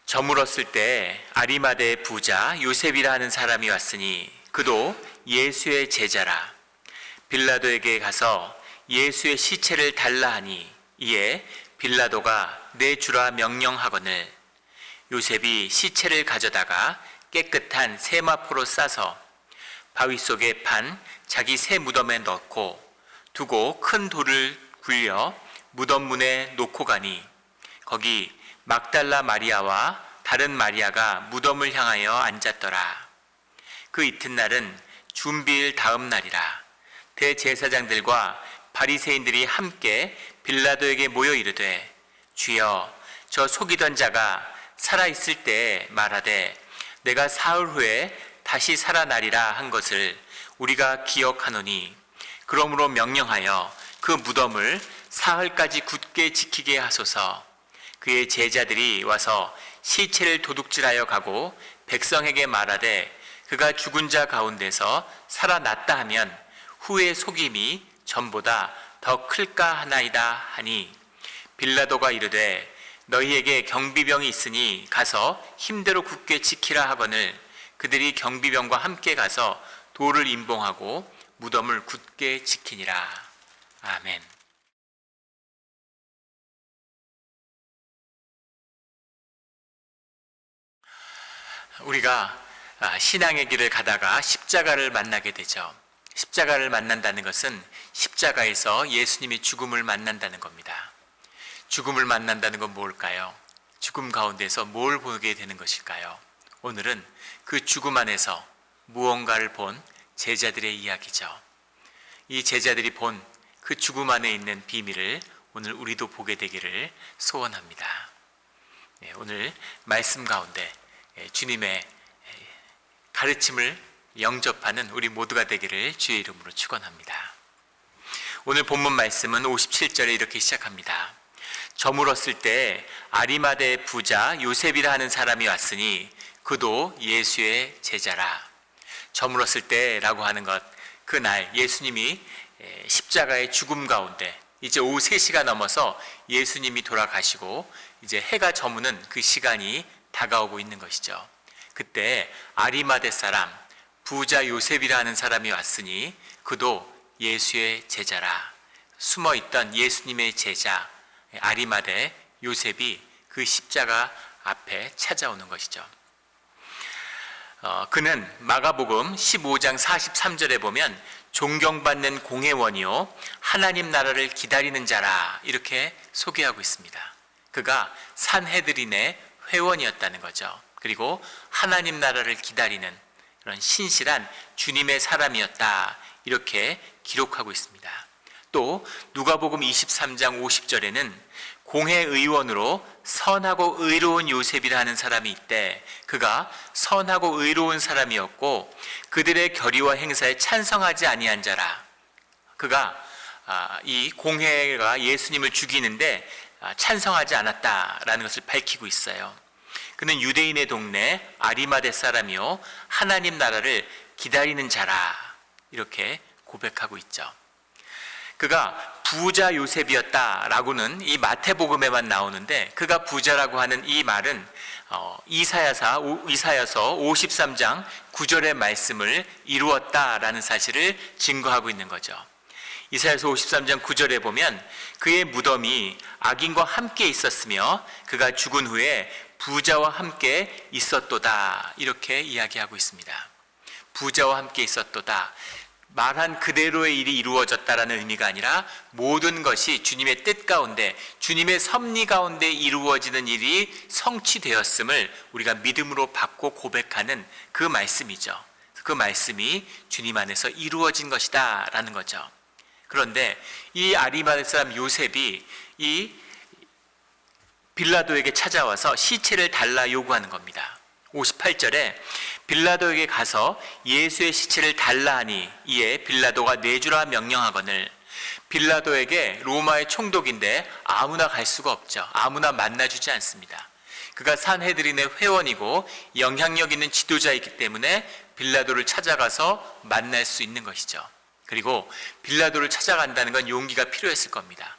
저물었을 때 아리마대의 부자 요셉이라 하는 사람이 왔으니 그도 예수의 제자라. 빌라도에게 가서 예수의 시체를 달라 하니 이에 빌라도가 내주라 명령하거늘 요셉이 시체를 가져다가 깨끗한 세마포로 싸서 바위 속에 판 자기 새 무덤에 넣고 두고 큰 돌을 굴려 무덤 문에 놓고 가니 거기 막달라 마리아와 다른 마리아가 무덤을 향하여 앉았더라. 그 이튿날은 준비일 다음 날이라. 대제사장들과 바리새인들이 함께 빌라도에게 모여 이르되 주여 저 속이던 자가 살아있을 때 말하되 내가 사흘 후에 다시 살아나리라 한 것을 우리가 기억하노니 그러므로 명령하여 그 무덤을 사흘까지 굳게 지키게 하소서. 그의 제자들이 와서 시체를 도둑질하여 가고 백성에게 말하되 그가 죽은 자 가운데서 살아났다 하면 후의 속임이 전보다 더 클까 하나이다 하니 빌라도가 이르되 너희에게 경비병이 있으니 가서 힘대로 굳게 지키라 하거늘 그들이 경비병과 함께 가서 돌을 임봉하고 무덤을 굳게 지키니라. 아멘. 우리가 신앙의 길을 가다가 십자가를 만나게 되죠. 십자가를 만난다는 것은 십자가에서 예수님이 죽음을 만난다는 겁니다. 죽음을 만난다는 건 뭘까요? 죽음 가운데서 뭘 보게 되는 것일까요? 오늘은 그 죽음 안에서 무언가를 본 제자들의 이야기죠. 이 제자들이 본 그 죽음 안에 있는 비밀을 오늘 우리도 보게 되기를 소원합니다. 오늘 말씀 가운데 주님의 가르침을 영접하는 우리 모두가 되기를 주의 이름으로 축원합니다. 오늘 본문 말씀은 57절에 이렇게 시작합니다. 저물었을 때 아리마대의 부자 요셉이라 하는 사람이 왔으니 그도 예수의 제자라. 저물었을 때라고 하는 것, 그날 예수님이 십자가의 죽음 가운데 이제 오후 3시가 넘어서 예수님이 돌아가시고 이제 해가 저무는 그 시간이 다가오고 있는 것이죠. 그때 아리마대 사람 부자 요셉이라 하는 사람이 왔으니 그도 예수의 제자라. 숨어있던 예수님의 제자 아리마대 요셉이 그 십자가 앞에 찾아오는 것이죠. 그는 마가복음 15장 43절에 보면 존경받는 공회원이요 하나님 나라를 기다리는 자라 이렇게 소개하고 있습니다. 그가 산헤드린의 회원이었다는 거죠. 그리고 하나님 나라를 기다리는 그런 신실한 주님의 사람이었다 이렇게 기록하고 있습니다. 또 누가복음 23장 50절에는 공회의원으로 선하고 의로운 요셉이라 하는 사람이 있대. 그가 선하고 의로운 사람이었고 그들의 결의와 행사에 찬성하지 아니한 자라. 그가 이 공회가 예수님을 죽이는데 찬성하지 않았다라는 것을 밝히고 있어요. 그는 유대인의 동네 아리마대 사람이요 하나님 나라를 기다리는 자라 이렇게 고백하고 있죠. 그가 부자 요셉이었다라고는 이 마태복음에만 나오는데 그가 부자라고 하는 이 말은 이사야서 53장 9절의 말씀을 이루었다라는 사실을 증거하고 있는 거죠. 이사야서 53장 9절에 보면 그의 무덤이 악인과 함께 있었으며 그가 죽은 후에 부자와 함께 있었도다 이렇게 이야기하고 있습니다. 부자와 함께 있었도다. 말한 그대로의 일이 이루어졌다라는 의미가 아니라 모든 것이 주님의 뜻 가운데 주님의 섭리 가운데 이루어지는 일이 성취되었음을 우리가 믿음으로 받고 고백하는 그 말씀이죠. 그 말씀이 주님 안에서 이루어진 것이다 라는 거죠. 그런데 이 아리마대 사람 요셉이 이 빌라도에게 찾아와서 시체를 달라 요구하는 겁니다. 58절에 빌라도에게 가서 예수의 시체를 달라 하니 이에 빌라도가 내주라 명령하거늘. 빌라도에게 로마의 총독인데 아무나 갈 수가 없죠. 아무나 만나주지 않습니다. 그가 산헤드린의 회원이고 영향력 있는 지도자이기 때문에 빌라도를 찾아가서 만날 수 있는 것이죠. 그리고 빌라도를 찾아간다는 건 용기가 필요했을 겁니다.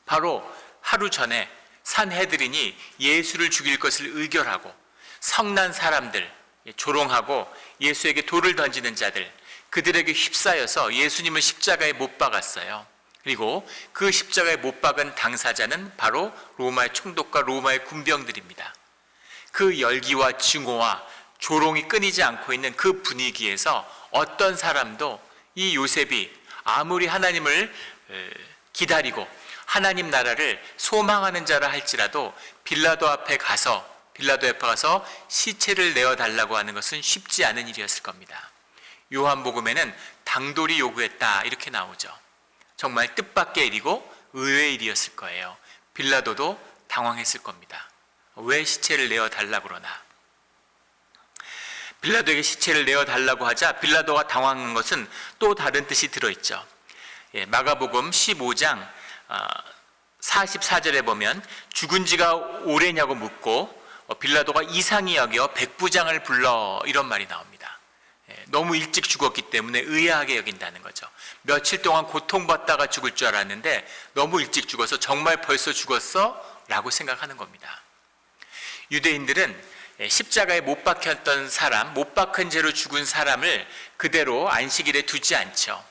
바로 하루 전에 산헤드린이 예수를 죽일 것을 의결하고 성난 사람들, 조롱하고 예수에게 돌을 던지는 자들, 그들에게 휩싸여서 예수님을 십자가에 못 박았어요. 그리고 그 십자가에 못 박은 당사자는 바로 로마의 총독과 로마의 군병들입니다. 그 열기와 증오와 조롱이 끊이지 않고 있는 그 분위기에서 어떤 사람도 이 요셉이 아무리 하나님을 기다리고 하나님 나라를 소망하는 자라 할지라도 빌라도 앞에 가서 시체를 내어달라고 하는 것은 쉽지 않은 일이었을 겁니다. 요한복음에는 당돌이 요구했다 이렇게 나오죠. 정말 뜻밖의 일이고 의외의 일이었을 거예요. 빌라도도 당황했을 겁니다. 왜 시체를 내어달라고 그러나? 빌라도에게 시체를 내어달라고 하자 빌라도가 당황한 것은 또 다른 뜻이 들어있죠. 마가복음 15장 44절에 보면 죽은 지가 오래냐고 묻고 빌라도가 이상히 여겨 백부장을 불러 이런 말이 나옵니다. 너무 일찍 죽었기 때문에 의아하게 여긴다는 거죠. 며칠 동안 고통받다가 죽을 줄 알았는데 너무 일찍 죽어서 정말 벌써 죽었어? 라고 생각하는 겁니다. 유대인들은 십자가에 못 박혔던 사람, 못 박힌 채로 죽은 사람을 그대로 안식일에 두지 않죠.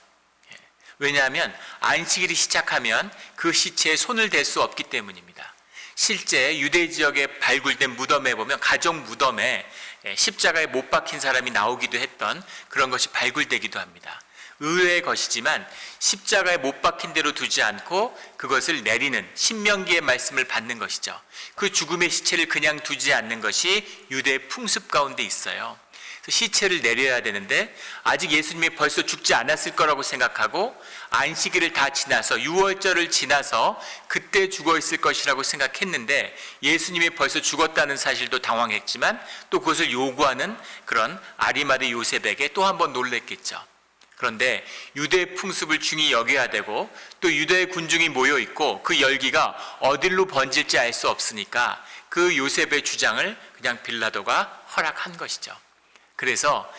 왜냐하면 안식일이 시작하면 그 시체에 손을 댈 수 없기 때문입니다. 실제 유대 지역에 발굴된 무덤에 보면 가족 무덤에 십자가에 못 박힌 사람이 나오기도 했던 그런 것이 발굴되기도 합니다. 의외의 것이지만 십자가에 못 박힌 대로 두지 않고 그것을 내리는 신명기의 말씀을 받는 것이죠. 그 죽음의 시체를 그냥 두지 않는 것이 유대의 풍습 가운데 있어요. 그래서 시체를 내려야 되는데 아직 예수님이 벌써 죽지 않았을 거라고 생각하고 안식일을 다 지나서 유월절을 지나서 그때 죽어 있을 것이라고 생각했는데 예수님이 벌써 죽었다는 사실도 당황했지만 또 그것을 요구하는 그런 아리마대 요셉에게 또 한 번 놀랬겠죠. 그런데 유대의 풍습을 중히 여겨야 되고 또 유대의 군중이 모여 있고 그 열기가 어디로 번질지 알 수 없으니까 그 요셉의 주장을 그냥 빌라도가 허락한 것이죠. 그래서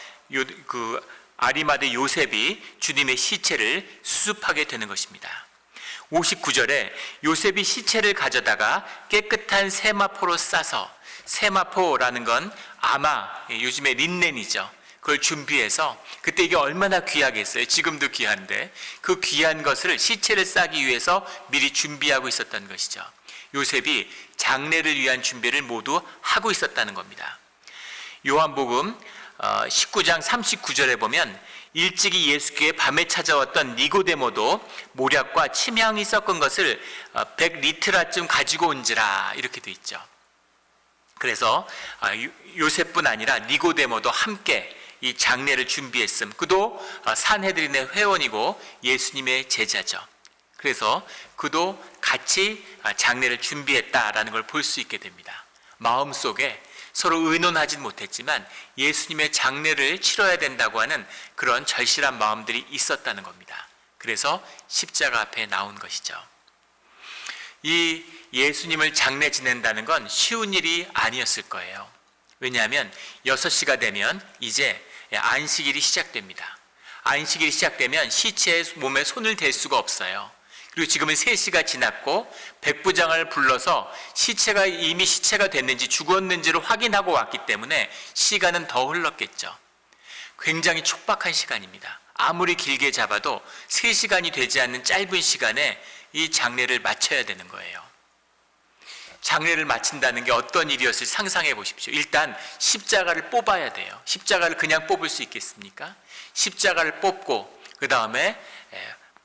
그 아리마대 요셉이 주님의 시체를 수습하게 되는 것입니다. 59절에 요셉이 시체를 가져다가 깨끗한 세마포로 싸서, 세마포라는 건 아마 요즘의 린넨이죠. 그걸 준비해서, 그때 이게 얼마나 귀하겠어요. 지금도 귀한데 그 귀한 것을 시체를 싸기 위해서 미리 준비하고 있었던 것이죠. 요셉이 장례를 위한 준비를 모두 하고 있었다는 겁니다. 요한복음 19장 39절에 보면 일찍이 예수께 밤에 찾아왔던 니고데모도 모략과 침향이 섞은 것을 100리트라쯤 가지고 온지라 이렇게 돼 있죠. 그래서 요셉뿐 아니라 니고데모도 함께 이 장례를 준비했음. 그도 산헤드린의 회원이고 예수님의 제자죠. 그래서 그도 같이 장례를 준비했다라는 걸 볼 수 있게 됩니다. 마음속에 서로 의논하진 못했지만 예수님의 장례를 치러야 된다고 하는 그런 절실한 마음들이 있었다는 겁니다. 그래서 십자가 앞에 나온 것이죠. 이 예수님을 장례 지낸다는 건 쉬운 일이 아니었을 거예요. 왜냐하면 6시가 되면 이제 안식일이 시작됩니다. 안식일이 시작되면 시체의 몸에 손을 댈 수가 없어요. 그리고 지금은 3시가 지났고 백부장을 불러서 시체가 이미 시체가 됐는지 죽었는지를 확인하고 왔기 때문에 시간은 더 흘렀겠죠. 굉장히 촉박한 시간입니다. 아무리 길게 잡아도 3시간이 되지 않는 짧은 시간에 이 장례를 마쳐야 되는 거예요. 장례를 마친다는 게 어떤 일이었을지 상상해 보십시오. 일단 십자가를 뽑아야 돼요. 십자가를 그냥 뽑을 수 있겠습니까? 십자가를 뽑고 그 다음에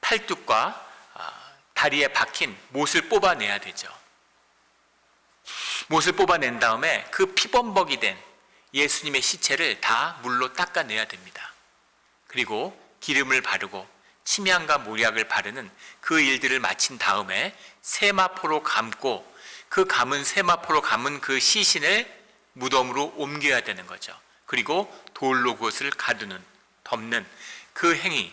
팔뚝과 다리에 박힌 못을 뽑아내야 되죠. 못을 뽑아낸 다음에 그 피범벅이 된 예수님의 시체를 다 물로 닦아내야 됩니다. 그리고 기름을 바르고 침향과 모략을 바르는 그 일들을 마친 다음에 세마포로 감고 그 감은 세마포로 감은 그 시신을 무덤으로 옮겨야 되는 거죠. 그리고 돌로 그것을 가두는, 덮는 그 행위,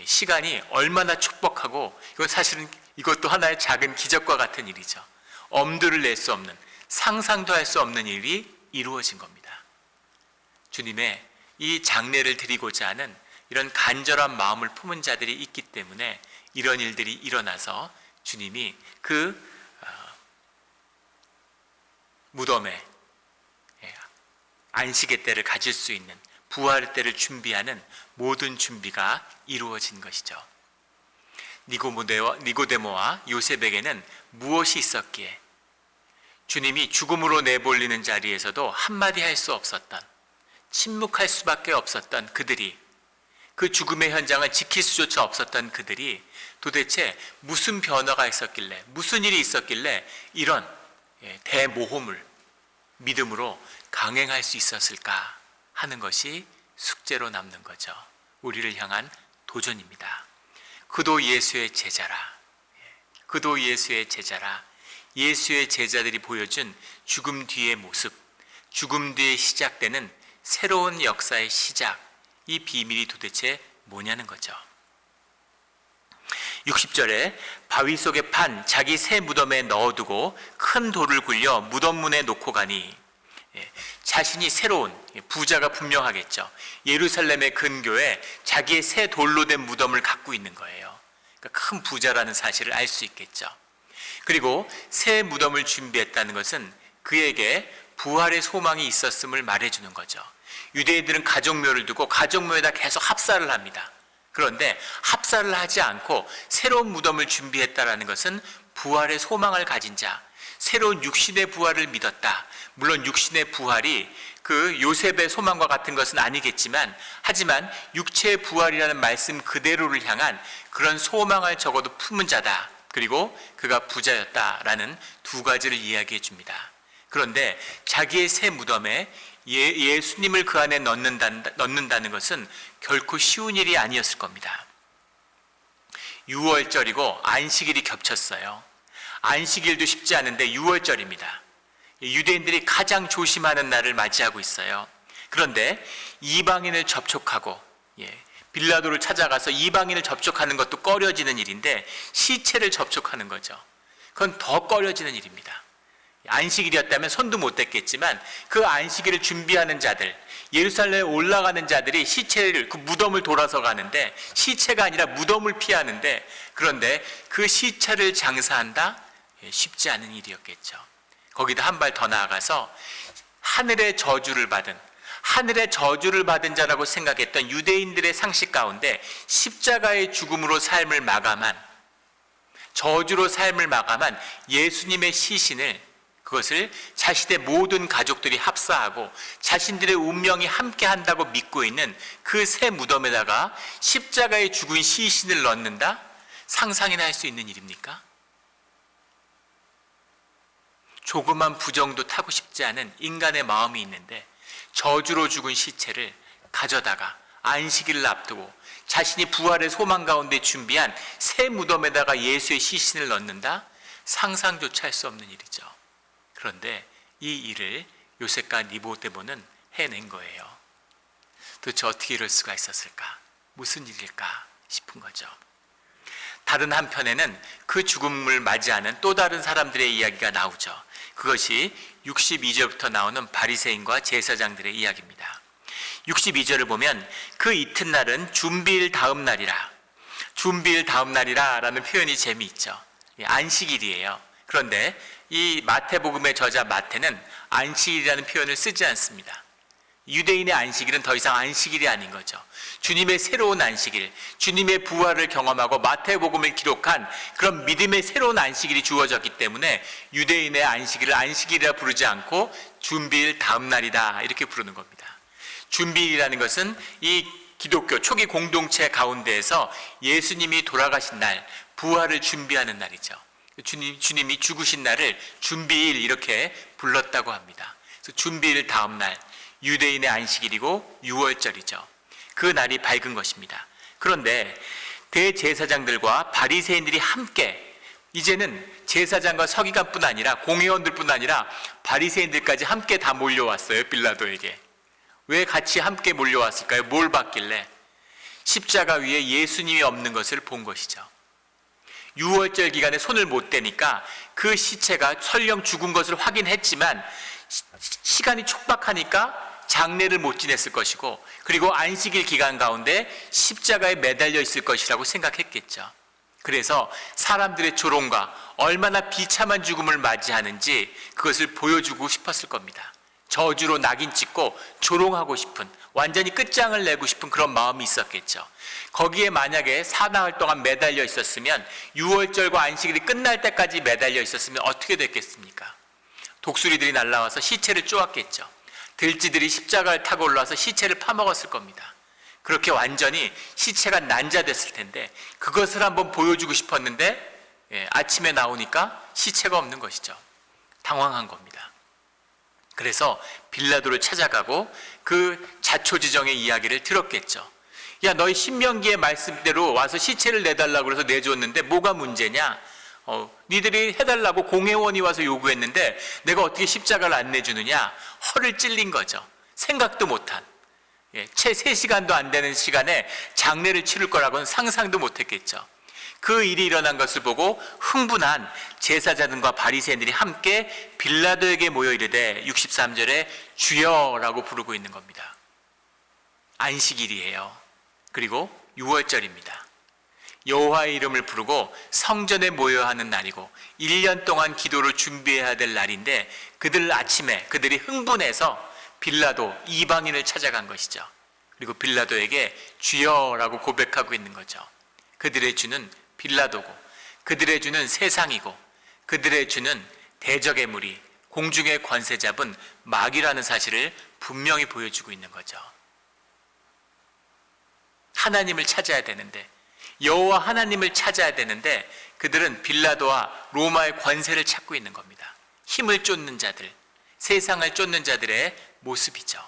시간이 얼마나 촉박하고 이건 사실은 이것도 하나의 작은 기적과 같은 일이죠. 엄두를 낼 수 없는, 상상도 할 수 없는 일이 이루어진 겁니다. 주님의 이 장례를 드리고자 하는 이런 간절한 마음을 품은 자들이 있기 때문에 이런 일들이 일어나서 주님이 그 무덤에 안식의 때를 가질 수 있는 부활의 때를 준비하는 모든 준비가 이루어진 것이죠. 니고데모와 요셉에게는 무엇이 있었기에 주님이 죽음으로 내몰리는 자리에서도 한마디 할 수 없었던, 침묵할 수밖에 없었던 그들이, 그 죽음의 현장을 지킬 수조차 없었던 그들이 도대체 무슨 변화가 있었길래, 무슨 일이 있었길래 이런 대모험을 믿음으로 강행할 수 있었을까 하는 것이 숙제로 남는 거죠. 우리를 향한 도전입니다. 그도 예수의 제자라. 그도 예수의 제자라. 예수의 제자들이 보여준 죽음 뒤의 모습, 죽음 뒤에 시작되는 새로운 역사의 시작, 이 비밀이 도대체 뭐냐는 거죠. 60절에 바위 속에 판 자기 새 무덤에 넣어두고 큰 돌을 굴려 무덤 문에 놓고 가니, 자신이 새로운 부자가 분명하겠죠. 예루살렘의 근교에 자기의 새 돌로 된 무덤을 갖고 있는 거예요. 그러니까 큰 부자라는 사실을 알 수 있겠죠. 그리고 새 무덤을 준비했다는 것은 그에게 부활의 소망이 있었음을 말해주는 거죠. 유대인들은 가족묘를 두고 가족묘에다 계속 합사를 합니다. 그런데 합사를 하지 않고 새로운 무덤을 준비했다라는 것은 부활의 소망을 가진 자, 새로운 육신의 부활을 믿었다. 물론 육신의 부활이 그 요셉의 소망과 같은 것은 아니겠지만, 하지만 육체의 부활이라는 말씀 그대로를 향한 그런 소망을 적어도 품은 자다. 그리고 그가 부자였다라는 두 가지를 이야기해 줍니다. 그런데 자기의 새 무덤에 예수님을 그 안에 넣는다는 것은 결코 쉬운 일이 아니었을 겁니다. 6월절이고 안식일이 겹쳤어요. 안식일도 쉽지 않은데 6월절입니다. 유대인들이 가장 조심하는 날을 맞이하고 있어요. 그런데 이방인을 접촉하고 빌라도를 찾아가서 이방인을 접촉하는 것도 꺼려지는 일인데 시체를 접촉하는 거죠. 그건 더 꺼려지는 일입니다. 안식일이었다면 손도 못 댔겠지만 그 안식일을 준비하는 자들, 예루살렘에 올라가는 자들이 시체를, 그 무덤을 돌아서 가는데 시체가 아니라 무덤을 피하는데, 그런데 그 시체를 장사한다? 쉽지 않은 일이었겠죠. 거기다 한 발 더 나아가서 하늘의 저주를 받은 자라고 생각했던 유대인들의 상식 가운데 십자가의 죽음으로 삶을 마감한, 저주로 삶을 마감한 예수님의 시신을, 그것을 자신의 모든 가족들이 합사하고 자신들의 운명이 함께 한다고 믿고 있는 그 새 무덤에다가 십자가에 죽은 시신을 넣는다? 상상이나 할 수 있는 일입니까? 조그만 부정도 타고 싶지 않은 인간의 마음이 있는데 저주로 죽은 시체를 가져다가 안식일을 앞두고 자신이 부활의 소망 가운데 준비한 새 무덤에다가 예수의 시신을 넣는다? 상상조차 할 수 없는 일이죠. 그런데 이 일을 요셉과 니고데모는 해낸 거예요. 도대체 어떻게 이럴 수가 있었을까? 무슨 일일까 싶은 거죠. 다른 한편에는 그 죽음을 맞이하는 또 다른 사람들의 이야기가 나오죠. 그것이 62절부터 나오는 바리새인과 제사장들의 이야기입니다. 62절을 보면 그 이튿날은 준비일 다음 날이라, 준비일 다음 날이라 라는 표현이 재미있죠. 안식일이에요. 그런데 이 마태복음의 저자 마태는 안식일이라는 표현을 쓰지 않습니다. 유대인의 안식일은 더 이상 안식일이 아닌 거죠. 주님의 새로운 안식일, 주님의 부활을 경험하고 마태복음을 기록한 그런 믿음의 새로운 안식일이 주어졌기 때문에 유대인의 안식일을 안식일이라 부르지 않고 준비일 다음 날이다 이렇게 부르는 겁니다. 준비일이라는 것은 이 기독교 초기 공동체 가운데에서 예수님이 돌아가신 날, 부활을 준비하는 날이죠. 주님이 죽으신 날을 준비일 이렇게 불렀다고 합니다. 그래서 준비일 다음 날, 유대인의 안식일이고 6월절이죠. 그 날이 밝은 것입니다. 그런데 대제사장들과 바리새인들이 함께, 이제는 제사장과 서기관뿐 아니라 공회원들뿐 아니라 바리새인들까지 함께 다 몰려왔어요. 빌라도에게. 왜 같이 함께 몰려왔을까요? 뭘 봤길래? 십자가 위에 예수님이 없는 것을 본 것이죠. 6월절 기간에 손을 못 대니까 그 시체가 설령 죽은 것을 확인했지만 시간이 촉박하니까 장례를 못 지냈을 것이고, 그리고 안식일 기간 가운데 십자가에 매달려 있을 것이라고 생각했겠죠. 그래서 사람들의 조롱과 얼마나 비참한 죽음을 맞이하는지 그것을 보여주고 싶었을 겁니다. 저주로 낙인 찍고 조롱하고 싶은, 완전히 끝장을 내고 싶은 그런 마음이 있었겠죠. 거기에 만약에 사나흘 동안 매달려 있었으면, 유월절과 안식일이 끝날 때까지 매달려 있었으면 어떻게 됐겠습니까? 독수리들이 날아와서 시체를 쪼았겠죠. 들쥐들이 십자가를 타고 올라와서 시체를 파먹었을 겁니다. 그렇게 완전히 시체가 난자됐을 텐데, 그것을 한번 보여주고 싶었는데 아침에 나오니까 시체가 없는 것이죠. 당황한 겁니다. 그래서 빌라도를 찾아가고 그 자초지정의 이야기를 들었겠죠. 야, 너희 신명기의 말씀대로 와서 시체를 내달라고 그래서 내줬는데 뭐가 문제냐? 니들이 해달라고 공회원이 와서 요구했는데 내가 어떻게 십자가를 안 내주느냐? 허를 찔린 거죠. 생각도 못한, 채 3시간도 안 되는 시간에 장례를 치를 거라고는 상상도 못했겠죠. 그 일이 일어난 것을 보고 흥분한 제사장들과 바리새인들이 함께 빌라도에게 모여 이르되 63절에 주여라고 부르고 있는 겁니다. 안식일이에요. 그리고 6월절입니다. 여호와의 이름을 부르고 성전에 모여야 하는 날이고 1년 동안 기도를 준비해야 될 날인데, 그들 아침에 그들이 흥분해서 빌라도 이방인을 찾아간 것이죠. 그리고 빌라도에게 주여라고 고백하고 있는 거죠. 그들의 주는 빌라도고, 그들의 주는 세상이고, 그들의 주는 대적의 무리, 공중의 권세 잡은 마귀라는 사실을 분명히 보여주고 있는 거죠. 하나님을 찾아야 되는데, 여호와 하나님을 찾아야 되는데 그들은 빌라도와 로마의 권세를 찾고 있는 겁니다. 힘을 쫓는 자들, 세상을 쫓는 자들의 모습이죠.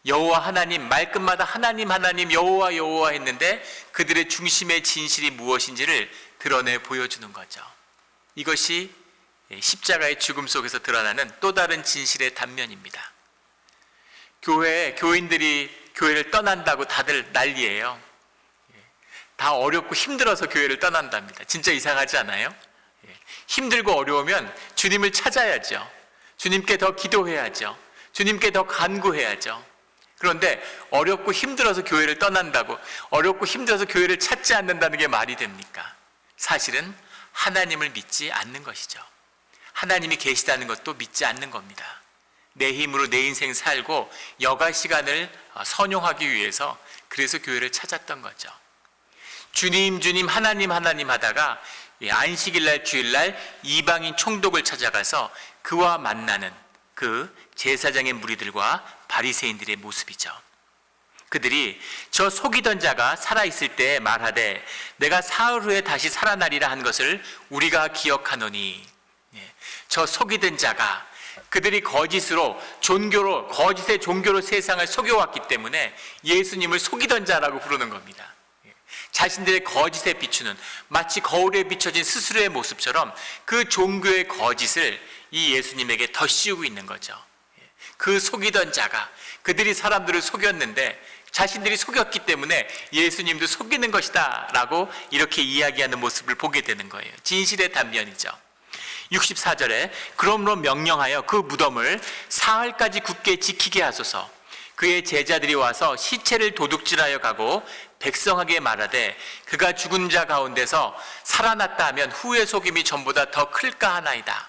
여호와 하나님, 말끝마다 하나님 하나님 여호와 여호와 했는데 그들의 중심의 진실이 무엇인지를 드러내 보여주는 거죠. 이것이 십자가의 죽음 속에서 드러나는 또 다른 진실의 단면입니다. 교인들이 교회를 떠난다고 다들 난리예요. 다 어렵고 힘들어서 교회를 떠난답니다. 진짜 이상하지 않아요? 힘들고 어려우면 주님을 찾아야죠. 주님께 더 기도해야죠. 주님께 더 간구해야죠. 그런데 어렵고 힘들어서 교회를 떠난다고, 어렵고 힘들어서 교회를 찾지 않는다는 게 말이 됩니까? 사실은 하나님을 믿지 않는 것이죠. 하나님이 계시다는 것도 믿지 않는 겁니다. 내 힘으로 내 인생 살고 여가 시간을 선용하기 위해서 그래서 교회를 찾았던 거죠. 주님 주님 하나님 하나님 하다가 안식일날 주일날 이방인 총독을 찾아가서 그와 만나는 그 제사장의 무리들과 바리새인들의 모습이죠. 그들이 저 속이던 자가 살아있을 때 말하되 내가 사흘 후에 다시 살아나리라 한 것을 우리가 기억하노니, 저 속이던 자가, 그들이 거짓으로 거짓의 종교로 세상을 속여왔기 때문에 예수님을 속이던 자라고 부르는 겁니다. 자신들의 거짓에 비추는, 마치 거울에 비춰진 스스로의 모습처럼 그 종교의 거짓을 이 예수님에게 덧씌우고 있는 거죠. 그 속이던 자가, 그들이 사람들을 속였는데 자신들이 속였기 때문에 예수님도 속이는 것이다 라고 이렇게 이야기하는 모습을 보게 되는 거예요. 진실의 단면이죠. 64절에 그러므로 명령하여 그 무덤을 사흘까지 굳게 지키게 하소서. 그의 제자들이 와서 시체를 도둑질하여 가고 백성에게 말하되 그가 죽은 자 가운데서 살아났다 하면 후의 속임이 전보다 더 클까 하나이다.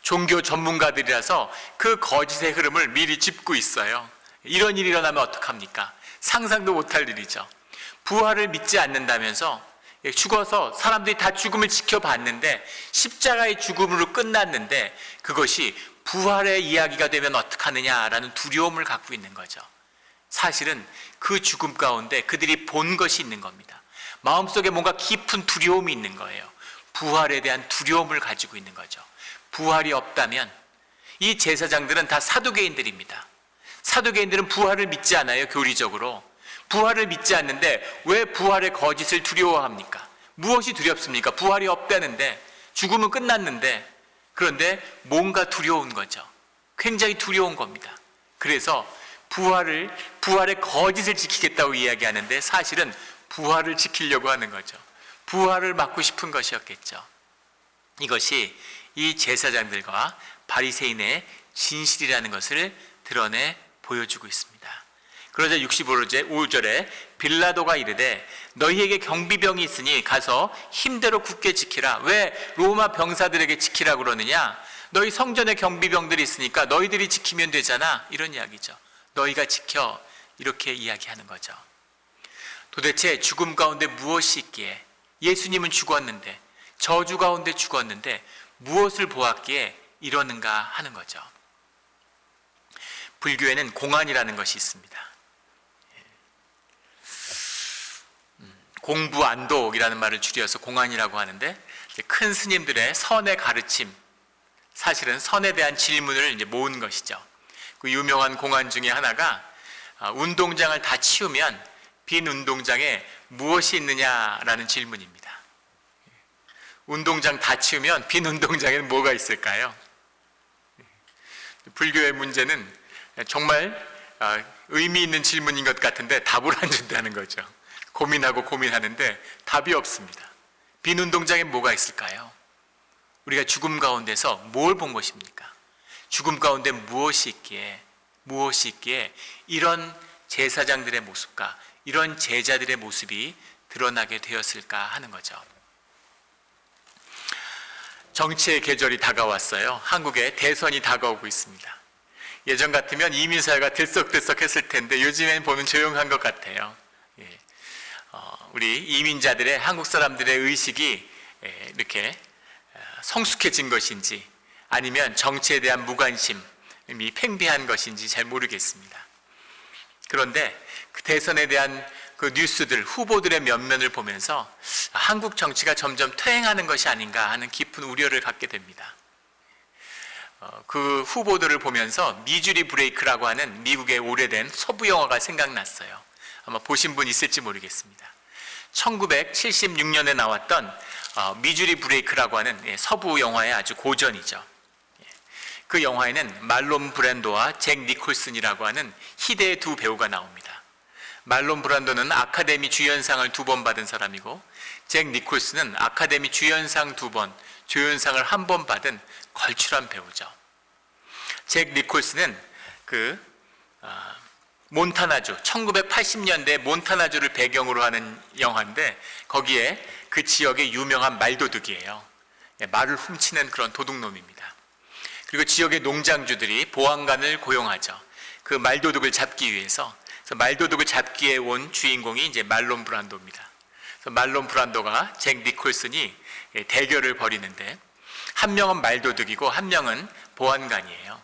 종교 전문가들이라서 그 거짓의 흐름을 미리 짚고 있어요. 이런 일이 일어나면 어떡합니까? 상상도 못할 일이죠. 부활을 믿지 않는다면서 죽어서 사람들이 다 죽음을 지켜봤는데 십자가의 죽음으로 끝났는데 그것이 부활의 이야기가 되면 어떡하느냐라는 두려움을 갖고 있는 거죠. 사실은 그 죽음 가운데 그들이 본 것이 있는 겁니다. 마음속에 뭔가 깊은 두려움이 있는 거예요. 부활에 대한 두려움을 가지고 있는 거죠. 부활이 없다면, 이 제사장들은 다 사두개인들입니다. 사두개인들은 부활을 믿지 않아요. 교리적으로 부활을 믿지 않는데 왜 부활의 거짓을 두려워합니까? 무엇이 두렵습니까? 부활이 없다는데, 죽음은 끝났는데. 그런데 뭔가 두려운 거죠. 굉장히 두려운 겁니다. 그래서 부활의 거짓을 지키겠다고 이야기하는데 사실은 부활을 지키려고 하는 거죠. 부활을 막고 싶은 것이었겠죠. 이것이 이 제사장들과 바리새인의 진실이라는 것을 드러내 보여주고 있습니다. 그러자 65절에 빌라도가 이르되 너희에게 경비병이 있으니 가서 힘대로 굳게 지키라. 왜 로마 병사들에게 지키라 그러느냐? 너희 성전에 경비병들이 있으니까 너희들이 지키면 되잖아. 이런 이야기죠. 너희가 지켜, 이렇게 이야기하는 거죠. 도대체 죽음 가운데 무엇이 있기에, 예수님은 죽었는데, 저주 가운데 죽었는데 무엇을 보았기에 이러는가 하는 거죠. 불교에는 공안이라는 것이 있습니다. 공부안독이라는 말을 줄여서 공안이라고 하는데, 큰 스님들의 선의 가르침, 사실은 선에 대한 질문을 이제 모은 것이죠. 그 유명한 공안 중에 하나가 운동장을 다 치우면 빈 운동장에 무엇이 있느냐라는 질문입니다. 운동장 다 치우면 빈 운동장에는 뭐가 있을까요? 불교의 문제는 정말 의미 있는 질문인 것 같은데 답을 안 준다는 거죠. 고민하는데 답이 없습니다. 빈 운동장에 뭐가 있을까요? 우리가 죽음 가운데서 뭘 본 것입니까? 죽음 가운데 무엇이 있기에 이런 제사장들의 모습과 이런 제자들의 모습이 드러나게 되었을까 하는 거죠. 정치의 계절이 다가왔어요. 한국에 대선이 다가오고 있습니다. 예전 같으면 이민사회가 들썩들썩했을 텐데 요즘엔 보면 조용한 것 같아요. 우리 이민자들의, 한국 사람들의 의식이 이렇게 성숙해진 것인지 아니면 정치에 대한 무관심이 팽배한 것인지 잘 모르겠습니다. 그런데 그 대선에 대한 그 뉴스들, 후보들의 면면을 보면서 한국 정치가 점점 퇴행하는 것이 아닌가 하는 깊은 우려를 갖게 됩니다. 그 후보들을 보면서 미주리 브레이크라고 하는 미국의 오래된 서부 영화가 생각났어요. 아마 보신 분 있을지 모르겠습니다. 1976년에 나왔던 미주리 브레이크라고 하는 서부 영화의 아주 고전이죠. 그 영화에는 말론 브랜도와 잭 니콜슨이라고 하는 희대의 두 배우가 나옵니다. 말론 브란도는 아카데미 주연상을 2번 받은 사람이고, 잭 니콜슨은 아카데미 주연상 2번, 조연상을 1번 받은 걸출한 배우죠. 잭 니콜슨은 몬타나주, 1980년대 몬타나주를 배경으로 하는 영화인데 거기에 그 지역의 유명한 말도둑이에요. 말을 훔치는 그런 도둑놈입니다. 그리고 지역의 농장주들이 보안관을 고용하죠. 그 말도둑을 잡기 위해서. 그래서 말도둑을 잡기에 온 주인공이 이제 말론 브란도입니다. 그래서 말론 브란도가 잭 니콜슨이 대결을 벌이는데, 한 명은 말도둑이고 한 명은 보안관이에요.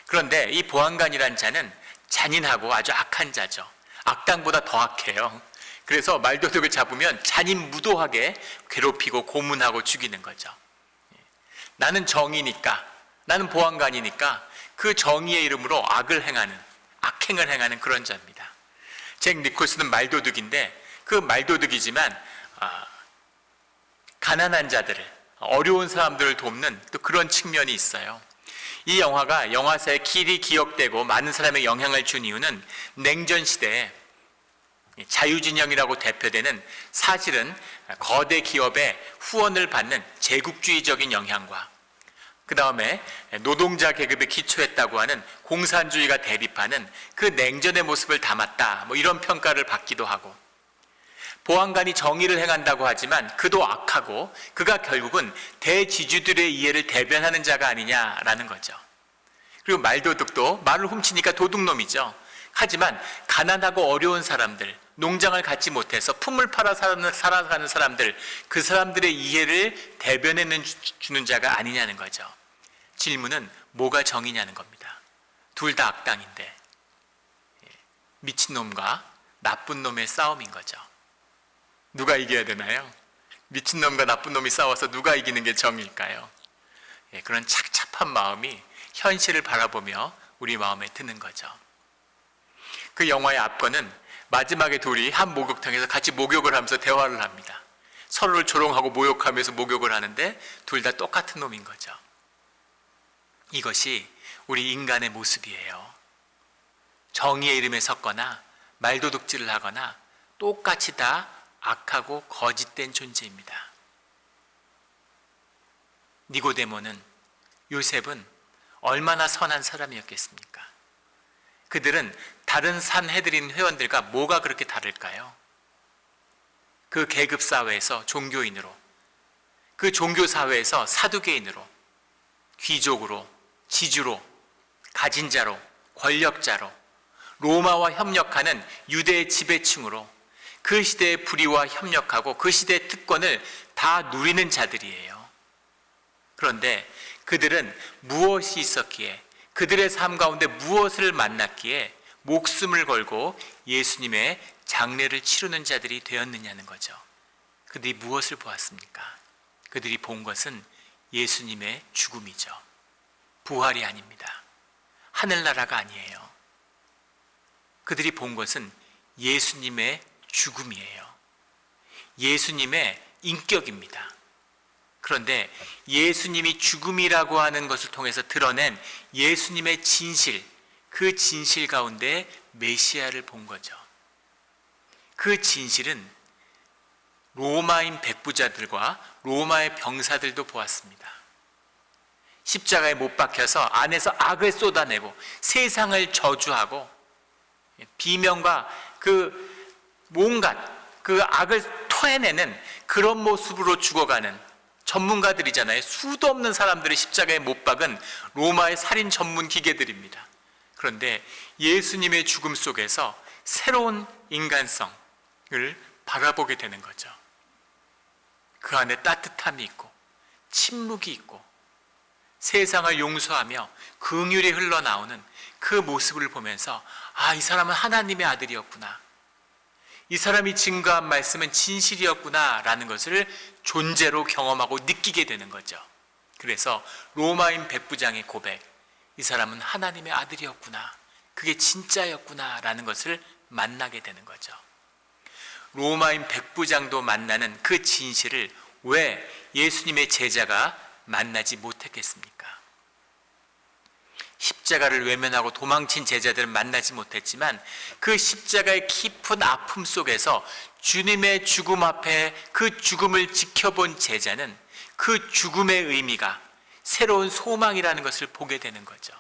그런데 이 보안관이란 자는 잔인하고 아주 악한 자죠. 악당보다 더 악해요. 그래서 말도둑을 잡으면 잔인무도하게 괴롭히고 고문하고 죽이는 거죠. 나는 정의니까, 나는 보안관이니까 그 정의의 이름으로 악행을 행하는 그런 자입니다. 잭 니콜슨은 말도둑인데, 그 말도둑이지만 가난한 자들을, 어려운 사람들을 돕는 또 그런 측면이 있어요. 이 영화가 영화사에 길이 기억되고 많은 사람의 영향을 준 이유는 냉전 시대에 자유진영이라고 대표되는, 사실은 거대 기업의 후원을 받는 제국주의적인 영향과 그 다음에 노동자 계급에 기초했다고 하는 공산주의가 대립하는 그 냉전의 모습을 담았다, 이런 평가를 받기도 하고, 보안관이 정의를 행한다고 하지만 그도 악하고 그가 결국은 대지주들의 이해를 대변하는 자가 아니냐라는 거죠. 그리고 말도둑도 말을 훔치니까 도둑놈이죠. 하지만 가난하고 어려운 사람들, 농장을 갖지 못해서 품을 팔아 살아가는 사람들, 그 사람들의 이해를 대변해 주는 자가 아니냐는 거죠. 질문은 뭐가 정의냐는 겁니다. 둘 다 악당인데 미친놈과 나쁜 놈의 싸움인 거죠. 누가 이겨야 되나요? 미친놈과 나쁜 놈이 싸워서 누가 이기는 게 정의일까요? 그런 착잡한 마음이 현실을 바라보며 우리 마음에 드는 거죠. 그 영화의 앞권은 마지막에 둘이 한 목욕탕에서 같이 목욕을 하면서 대화를 합니다. 서로를 조롱하고 모욕하면서 목욕을 하는데 둘 다 똑같은 놈인 거죠. 이것이 우리 인간의 모습이에요. 정의의 이름에 섰거나 말도둑질을 하거나 똑같이 다 악하고 거짓된 존재입니다. 니고데모는, 요셉은 얼마나 선한 사람이었겠습니까? 그들은 다른 산헤드린 회원들과 뭐가 그렇게 다를까요? 그 계급사회에서 종교인으로, 그 종교사회에서 사두개인으로, 귀족으로, 지주로, 가진 자로, 권력자로, 로마와 협력하는 유대의 지배층으로 그 시대의 불의와 협력하고 그 시대의 특권을 다 누리는 자들이에요. 그런데 그들은 무엇이 있었기에, 그들의 삶 가운데 무엇을 만났기에 목숨을 걸고 예수님의 장례를 치르는 자들이 되었느냐는 거죠. 그들이 무엇을 보았습니까? 그들이 본 것은 예수님의 죽음이죠. 부활이 아닙니다. 하늘나라가 아니에요. 그들이 본 것은 예수님의 죽음이에요. 예수님의 인격입니다. 그런데 예수님이 죽음이라고 하는 것을 통해서 드러낸 예수님의 진실, 그 진실 가운데 메시아를 본 거죠. 그 진실은 로마인 백부자들과 로마의 병사들도 보았습니다. 십자가에 못 박혀서 안에서 악을 쏟아내고 세상을 저주하고 비명과 그 온갖 그 악을 토해내는 그런 모습으로 죽어가는 전문가들이잖아요. 수도 없는 사람들을 십자가에 못 박은 로마의 살인 전문 기계들입니다. 그런데 예수님의 죽음 속에서 새로운 인간성을 바라보게 되는 거죠. 그 안에 따뜻함이 있고 침묵이 있고 세상을 용서하며 긍휼이 흘러나오는 그 모습을 보면서 아, 이 사람은 하나님의 아들이었구나, 이 사람이 증거한 말씀은 진실이었구나 라는 것을 존재로 경험하고 느끼게 되는 거죠. 그래서 로마인 백부장의 고백, 이 사람은 하나님의 아들이었구나, 그게 진짜였구나 라는 것을 만나게 되는 거죠. 로마인 백부장도 만나는 그 진실을 왜 예수님의 제자가 만나지 못했겠습니까? 십자가를 외면하고 도망친 제자들은 만나지 못했지만 그 십자가의 깊은 아픔 속에서 주님의 죽음 앞에 그 죽음을 지켜본 제자는 그 죽음의 의미가 새로운 소망이라는 것을 보게 되는 거죠.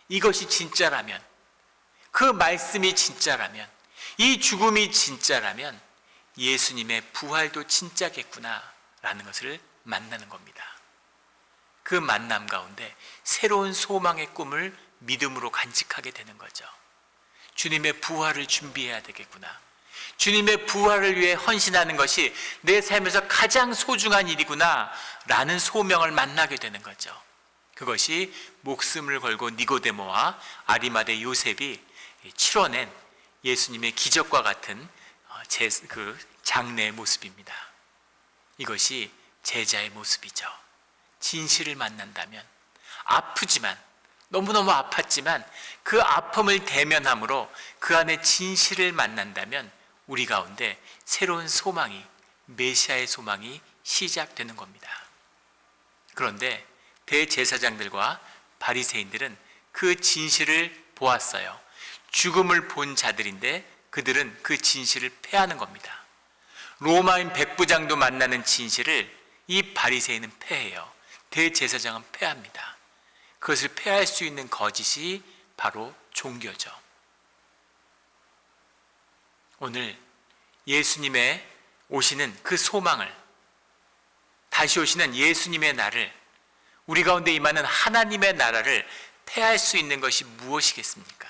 이것이 진짜라면, 그 말씀이 진짜라면, 이 죽음이 진짜라면 예수님의 부활도 진짜겠구나 라는 것을 만나는 겁니다. 그 만남 가운데 새로운 소망의 꿈을 믿음으로 간직하게 되는 거죠. 주님의 부활을 준비해야 되겠구나, 주님의 부활을 위해 헌신하는 것이 내 삶에서 가장 소중한 일이구나 라는 소명을 만나게 되는 거죠. 그것이 목숨을 걸고 니고데모와 아리마대 요셉이 치러낸 예수님의 기적과 같은 그 장래의 모습입니다. 이것이 제자의 모습이죠. 진실을 만난다면, 아프지만, 너무너무 아팠지만 그 아픔을 대면함으로 그 안에 진실을 만난다면 우리 가운데 새로운 소망이, 메시아의 소망이 시작되는 겁니다. 그런데 대제사장들과 바리새인들은 그 진실을 보았어요. 죽음을 본 자들인데 그들은 그 진실을 패하는 겁니다. 로마인 백부장도 만나는 진실을 이 바리새인은 패해요. 대제사장은 패합니다. 그것을 패할 수 있는 거짓이 바로 종교죠. 오늘 예수님의 오시는 그 소망을, 다시 오시는 예수님의 날을, 우리 가운데 임하는 하나님의 나라를 패할 수 있는 것이 무엇이겠습니까?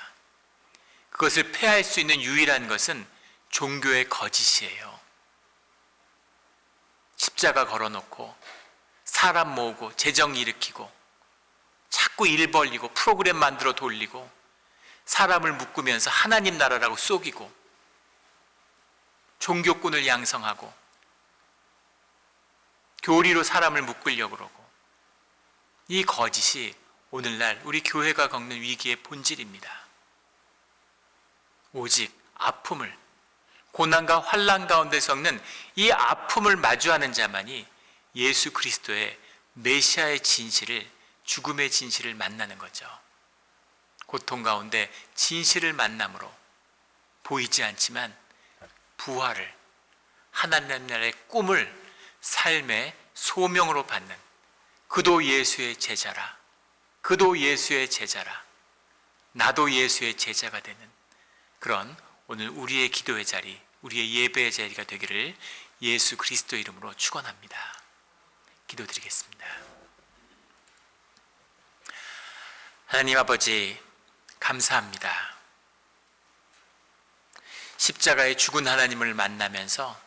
그것을 패할 수 있는 유일한 것은 종교의 거짓이에요. 십자가 걸어놓고 사람 모으고 재정 일으키고 자꾸 일 벌리고 프로그램 만들어 돌리고 사람을 묶으면서 하나님 나라라고 속이고 종교꾼을 양성하고 교리로 사람을 묶으려고 그러고, 이 거짓이 오늘날 우리 교회가 겪는 위기의 본질입니다. 오직 아픔을, 고난과 환난 가운데 겪는 이 아픔을 마주하는 자만이 예수 그리스도의 메시아의 진실을, 죽음의 진실을 만나는 거죠. 고통 가운데 진실을 만남으로 보이지 않지만 부활을, 하나님 나라의 꿈을 삶의 소명으로 받는, 그도 예수의 제자라, 그도 예수의 제자라, 나도 예수의 제자가 되는 그런 오늘 우리의 기도의 자리, 우리의 예배의 자리가 되기를 예수 그리스도 이름으로 축원합니다. 기도드리겠습니다. 하나님 아버지, 감사합니다. 십자가에 죽은 하나님을 만나면서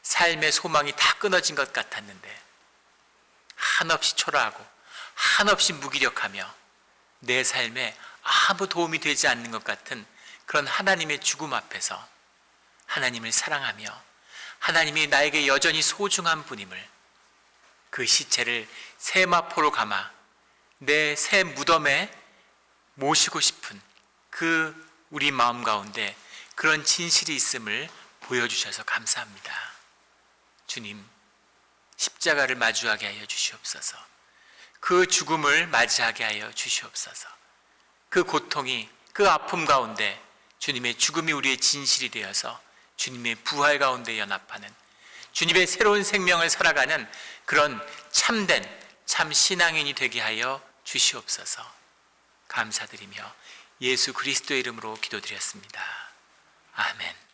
삶의 소망이 다 끊어진 것 같았는데 한없이 초라하고 한없이 무기력하며 내 삶에 아무 도움이 되지 않는 것 같은 그런 하나님의 죽음 앞에서 하나님을 사랑하며 하나님이 나에게 여전히 소중한 분임을, 그 시체를 세마포로 감아 내 새 무덤에 모시고 싶은 그 우리 마음 가운데 그런 진실이 있음을 보여주셔서 감사합니다. 주님, 십자가를 마주하게 하여 주시옵소서. 그 죽음을 맞이하게 하여 주시옵소서. 그 고통이, 그 아픔 가운데 주님의 죽음이 우리의 진실이 되어서 주님의 부활 가운데 연합하는, 주님의 새로운 생명을 살아가는 그런 참된 참 신앙인이 되게 하여 주시옵소서. 감사드리며 예수 그리스도의 이름으로 기도드렸습니다. 아멘.